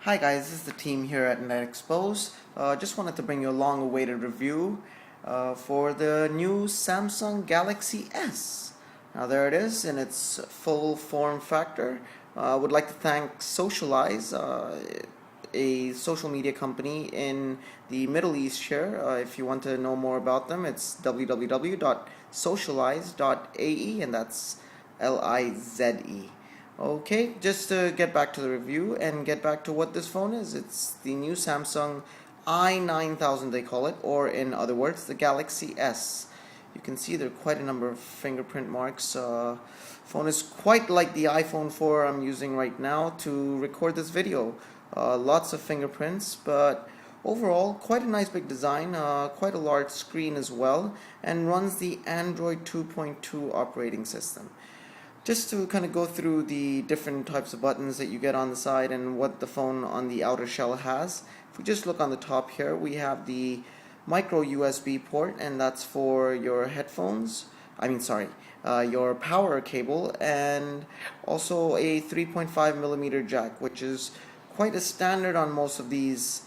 Hi guys, this is the team here at NetExpose. Just wanted to bring you a long-awaited review for the new Samsung Galaxy S. Now there it is in its full form factor. Would like to thank Socialize, a social media company in the Middle East here. If you want to know more about them, it's www.socialize.ae, and that's Lize. Okay, just to get back to the review and get back to what this phone is. It's the new Samsung i9000 they call it, or in other words, the Galaxy S. You can see there are quite a number of fingerprint marks. Phone is quite like the iPhone 4 I'm using right now to record this video. Lots of fingerprints, but overall quite a nice big design, quite a large screen as well, and runs the Android 2.2 operating system. Just to kind of go through the different types of buttons that you get on the side and what the phone on the outer shell has. If we just look on the top here, we have the micro USB port, and that's for your headphones. Your power cable, and also a 3.5 millimeter jack, which is quite a standard on most of these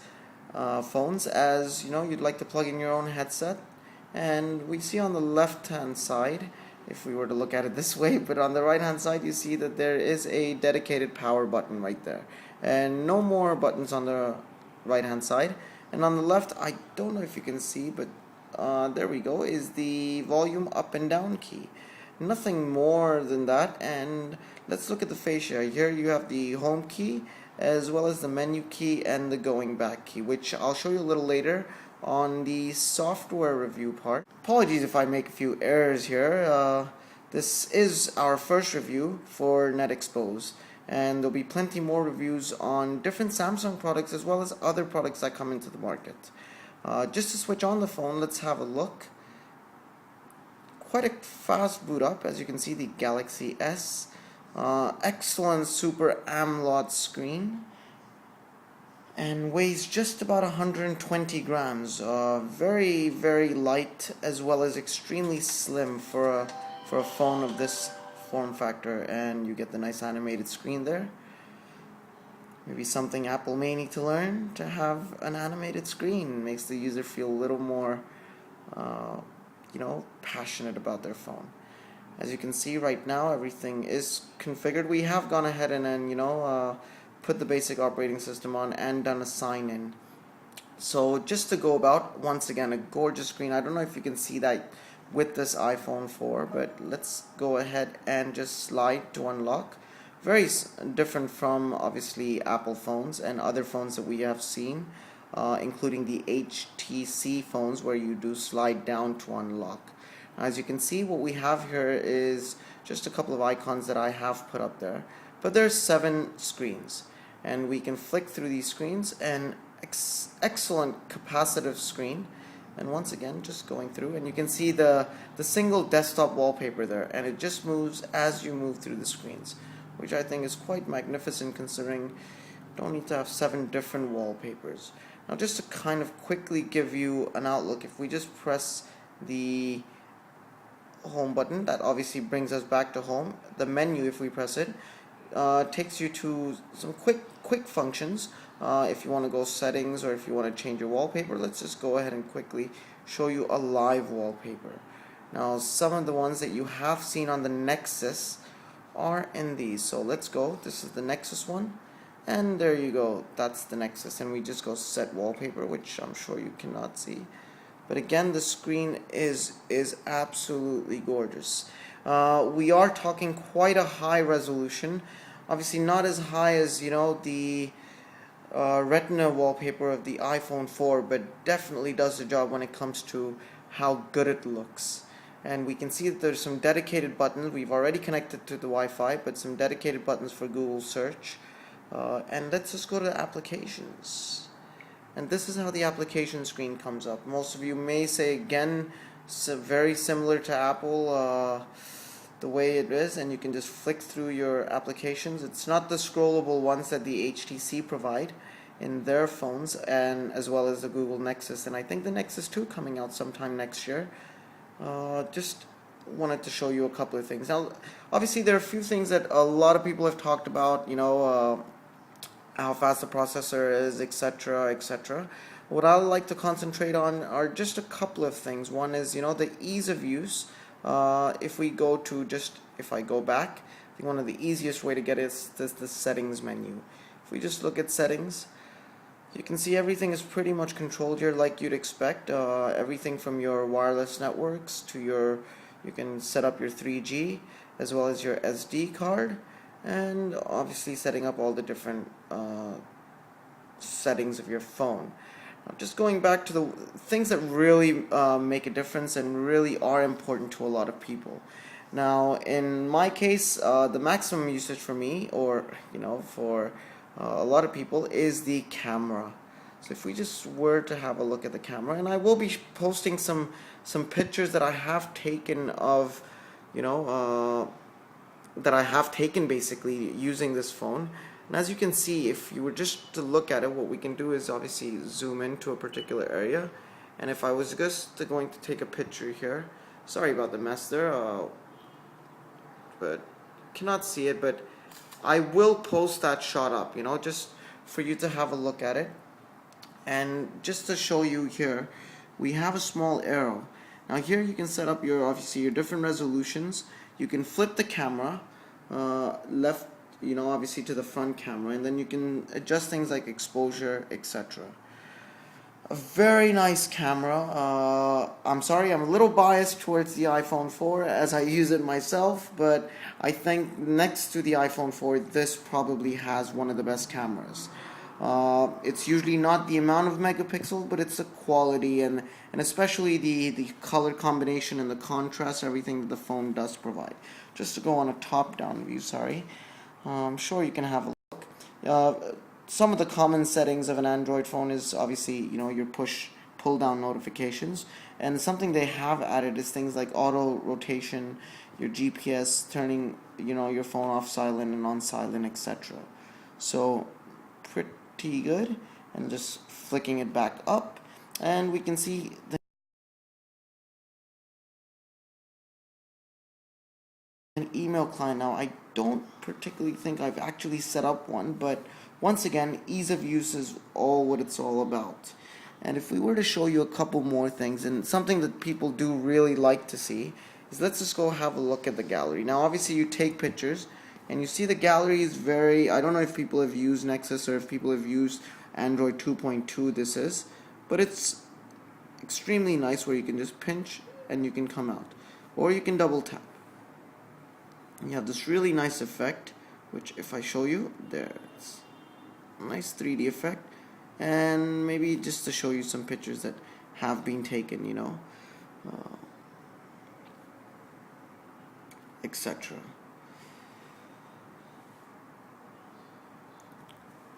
phones, as you know, you'd like to plug in your own headset. And we see on the left hand side, if we were to look at it this way, but on the right hand side you see that there is a dedicated power button right there, and no more buttons on the right hand side. And on the left, I don't know if you can see, but there we go, is the volume up and down key. Nothing more than that. And let's look at the fascia. Here you have the home key, as well as the menu key and the going back key, which I'll show you a little later on the software review part. Apologies if I make a few errors here. This is our first review for NetExpose, and there'll be plenty more reviews on different Samsung products as well as other products that come into the market. Just to switch on the phone, let's have a look. Quite a fast boot up, as you can see, the Galaxy S. Excellent Super AMOLED screen, and weighs just about 120 grams. Very, very light, as well as extremely slim for a phone of this form factor. And you get the nice animated screen there. Maybe something Apple may need to learn, to have an animated screen. Makes the user feel a little more passionate about their phone. As you can see right now, everything is configured. We have gone ahead and put the basic operating system on and done a sign in. So just to go about, once again, a gorgeous screen. I don't know if you can see that with this iPhone 4, but let's go ahead and just slide to unlock. Very different from obviously Apple phones and other phones that we have seen, including the HTC phones, where you do slide down to unlock. As you can see, what we have here is just a couple of icons that I have put up there, but there's 7 screens, and we can flick through these screens. And excellent capacitive screen. And once again, just going through, and you can see the single desktop wallpaper there, and it just moves as you move through the screens, which I think is quite magnificent, considering you don't need to have 7 different wallpapers. Now, just to kind of quickly give you an outlook, if we just press the home button, that obviously brings us back to home. The menu, if we press it, takes you to some quick functions. If you want to go settings, or if you want to change your wallpaper, let's just go ahead and quickly show you a live wallpaper. Now, some of the ones that you have seen on the Nexus are in these. So let's go. This is the Nexus one, and there you go. That's the Nexus, and we just go set wallpaper, which I'm sure you cannot see. But again, the screen is absolutely gorgeous. We are talking quite a high resolution. Obviously not as high as the Retina wallpaper of the iPhone 4, but definitely does the job when it comes to how good it looks. And we can see that there's some dedicated buttons. We've already connected to the Wi-Fi, but some dedicated buttons for Google search. And let's just go to applications. And this is how the application screen comes up. Most of you may say, again, very similar to Apple, the way it is, and you can just flick through your applications. It's not the scrollable ones that the HTC provide in their phones, and as well as the Google Nexus, and I think the Nexus 2 coming out sometime next year. Just wanted to show you a couple of things. Now, obviously there are a few things that a lot of people have talked about, how fast the processor is, etc., etc. What I like to concentrate on are just a couple of things. One is, the ease of use. If we go to if I go back, I think one of the easiest way to get it is the settings menu. If we just look at settings, you can see everything is pretty much controlled here like you'd expect. Everything from your wireless networks to you can set up your 3G as well as your SD card, and obviously setting up all the different settings of your phone. Now, just going back to the things that really make a difference and really are important to a lot of people. Now, in my case, the maximum usage for me, or for a lot of people, is the camera. So if we just were to have a look at the camera, and I will be posting some pictures that I have taken of, that I have taken basically using this phone. And as you can see, if you were just to look at it, what we can do is obviously zoom into a particular area. And if I was just going to take a picture here, sorry about the mess there, but cannot see it, but I will post that shot up, just for you to have a look at it. And just to show you here, we have a small arrow. Now here you can set up obviously your different resolutions. You can flip the camera left, obviously to the front camera, and then you can adjust things like exposure, etc. A very nice camera. I'm sorry, I'm a little biased towards the iPhone 4 as I use it myself, but I think next to the iPhone 4, this probably has one of the best cameras. It's usually not the amount of megapixels, but it's the quality and especially the color combination and the contrast, everything that the phone does provide. Just to go on a top-down view, sorry. I'm sure you can have a look. Some of the common settings of an Android phone is obviously, your pull-down notifications. And something they have added is things like auto rotation, your GPS, turning, your phone off silent and on silent, etc. So, pretty good. And just flicking it back up, and we can see an email client. Now, I don't particularly think I've actually set up one, but once again, ease of use is what it's all about. And if we were to show you a couple more things, and something that people do really like to see, is let's just go have a look at the gallery. Now, obviously, you take pictures, and you see the gallery is I don't know if people have used Nexus or if people have used Android 2.2 this is, but it's extremely nice where you can just pinch and you can come out. Or you can double tap. You have this really nice effect, which if I show you, there's a nice 3D effect, and maybe just to show you some pictures that have been taken, etc.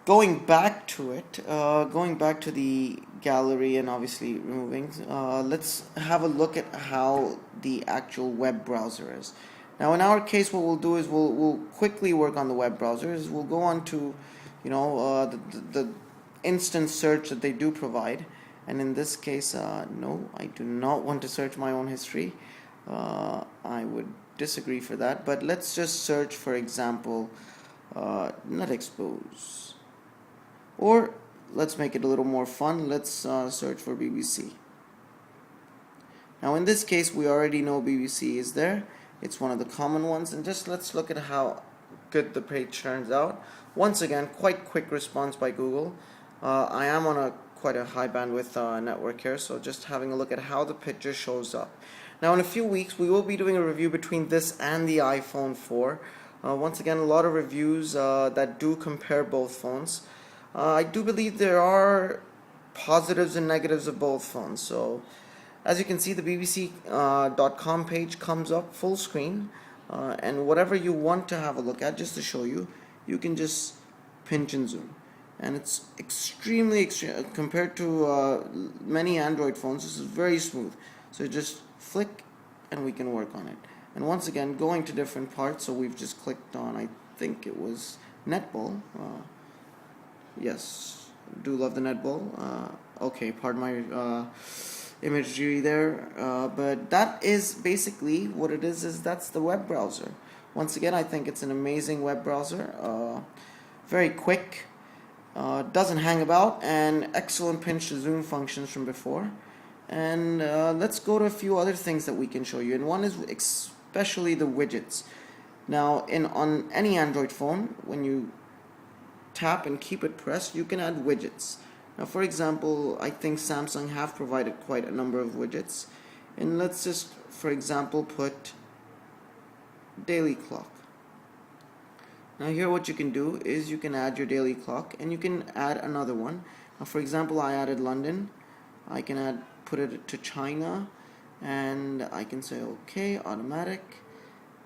Going back to it, going back to the gallery and obviously removing, let's have a look at how the actual web browser is. Now, in our case, what we'll do is we'll quickly work on the web browser. We'll go on to, the instant search that they do provide. And in this case, no, I do not want to search my own history. I would disagree for that. But let's just search, for example, NetExpose. Or let's make it a little more fun. Let's search for BBC. Now, in this case, we already know BBC is there. It's one of the common ones, and just let's look at how good the page turns out. Once again, quite quick response by Google. I am on quite a high bandwidth network here, so just having a look at how the picture shows up. Now, in a few weeks, we will be doing a review between this and the iPhone 4. Once again, a lot of reviews that do compare both phones. I do believe there are positives and negatives of both phones. So, as you can see, the BBC.com page comes up full screen, and whatever you want to have a look at, just to show you, you can just pinch and zoom. And it's extremely compared to many Android phones, this is very smooth. So just flick and we can work on it. And once again, going to different parts, so we've just clicked on, I think it was netball. Yes, do love the netball. Okay, pardon my imagery there, but that is basically what it is that's the web browser. Once again, I think it's an amazing web browser, very quick, doesn't hang about, and excellent pinch to zoom functions from before. And let's go to a few other things that we can show you, and one is especially the widgets. Now, on any Android phone, when you tap and keep it pressed, you can add widgets. Now, for example, I think Samsung have provided quite a number of widgets, and let's just, for example, put daily clock. Now here what you can do is you can add your daily clock, and you can add another one. Now, for example, I added London. I can put it to China, and I can say okay, automatic,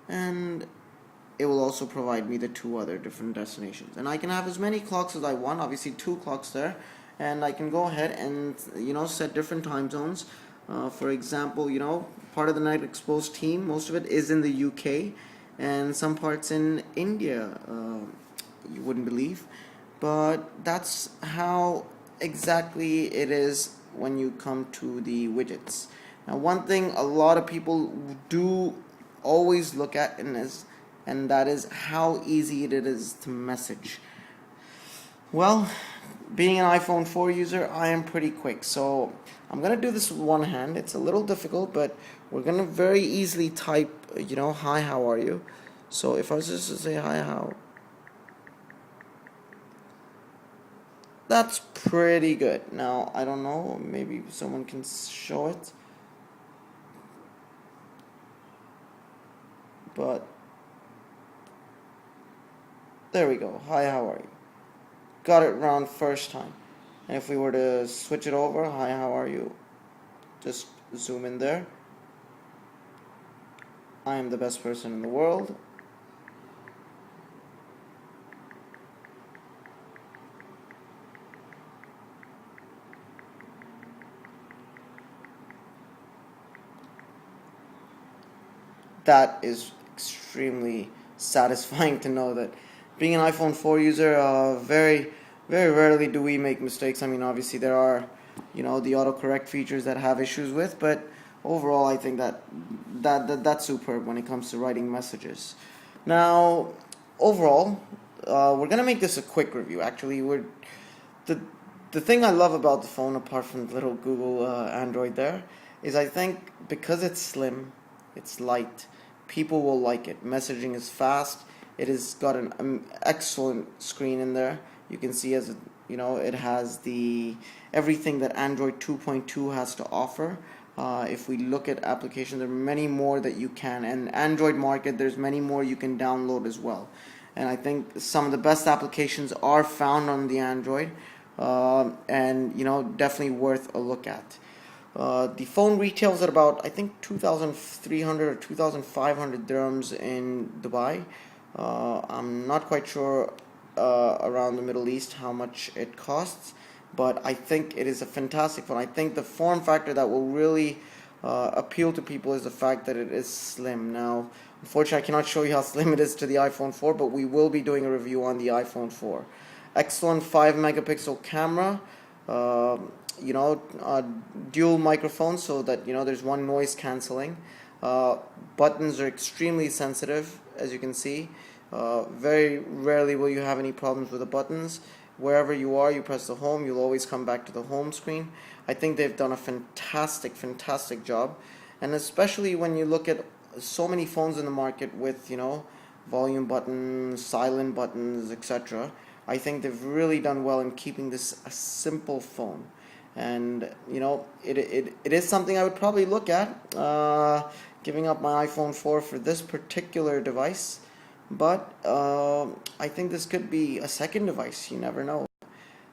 and it will also provide me the 2 other different destinations. And I can have as many clocks as I want, obviously 2 clocks there, and I can go ahead and set different time zones. For example, part of the Net Exposed team, most of it is in the UK, and some parts in India, you wouldn't believe, but that's how exactly it is when you come to the widgets. Now, one thing a lot of people do always look at, and that is how easy it is to message. Well, being an iPhone 4 user, I am pretty quick, so I'm gonna do this with one hand. It's a little difficult, but we're gonna very easily type, hi, how are you? So if I was just to say hi, how, that's pretty good. Now, I don't know, maybe someone can show it, but there we go. Hi, how are you? Got it round first time. And if we were to switch it over, hi, how are you? Just zoom in there. I am the best person in the world. That is extremely satisfying to know that being an iPhone 4 user, very, very rarely do we make mistakes. I mean, obviously there are, the autocorrect features that have issues with, but overall I think that's superb when it comes to writing messages. Now, overall, we're gonna make this a quick review. Actually, the thing I love about the phone, apart from the little Google Android there, is I think because it's slim, it's light, people will like it. Messaging is fast. It has got an excellent screen in there. You can see it has everything that Android 2.2 has to offer. If we look at applications, there are many more that you can, and Android market, there's many more you can download as well. And I think some of the best applications are found on the Android, and definitely worth a look at. The phone retails at about, I think, 2,300 or 2,500 dirhams in Dubai. I'm not quite sure around the Middle East how much it costs, but I think it is a fantastic phone. I think the form factor that will really appeal to people is the fact that it is slim. Now, unfortunately, I cannot show you how slim it is to the iPhone 4, but we will be doing a review on the iPhone 4. Excellent 5 megapixel camera. Dual microphone, so that there's one noise cancelling. Buttons are extremely sensitive, as you can see. Very rarely will you have any problems with the buttons. Wherever you are, you press the home, you'll always come back to the home screen. I think they've done a fantastic job, and especially when you look at so many phones in the market with volume buttons, silent buttons, etc. I think they've really done well in keeping this a simple phone. And it is something I would probably look at, giving up my iPhone 4 for this particular device, but I think this could be a second device, you never know.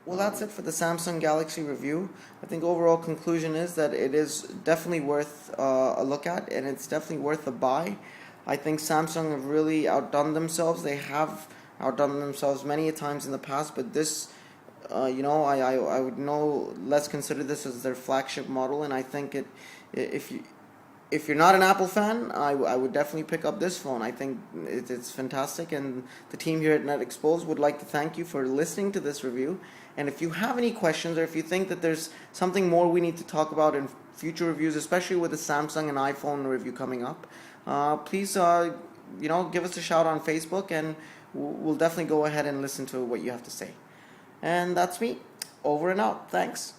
Well, that's it for the Samsung Galaxy review. I think overall conclusion is that it is definitely worth a look at, and it's definitely worth a buy. I think Samsung have really outdone themselves. They have outdone themselves many a times in the past, but this I would no less consider this as their flagship model, and I think if you're not an Apple fan, I would definitely pick up this phone. I think it's fantastic, and the team here at Net Exposed would like to thank you for listening to this review. And if you have any questions, or if you think that there's something more we need to talk about in future reviews, especially with the Samsung and iPhone review coming up, please give us a shout on Facebook, and we'll definitely go ahead and listen to what you have to say. And that's me. Over and out. Thanks.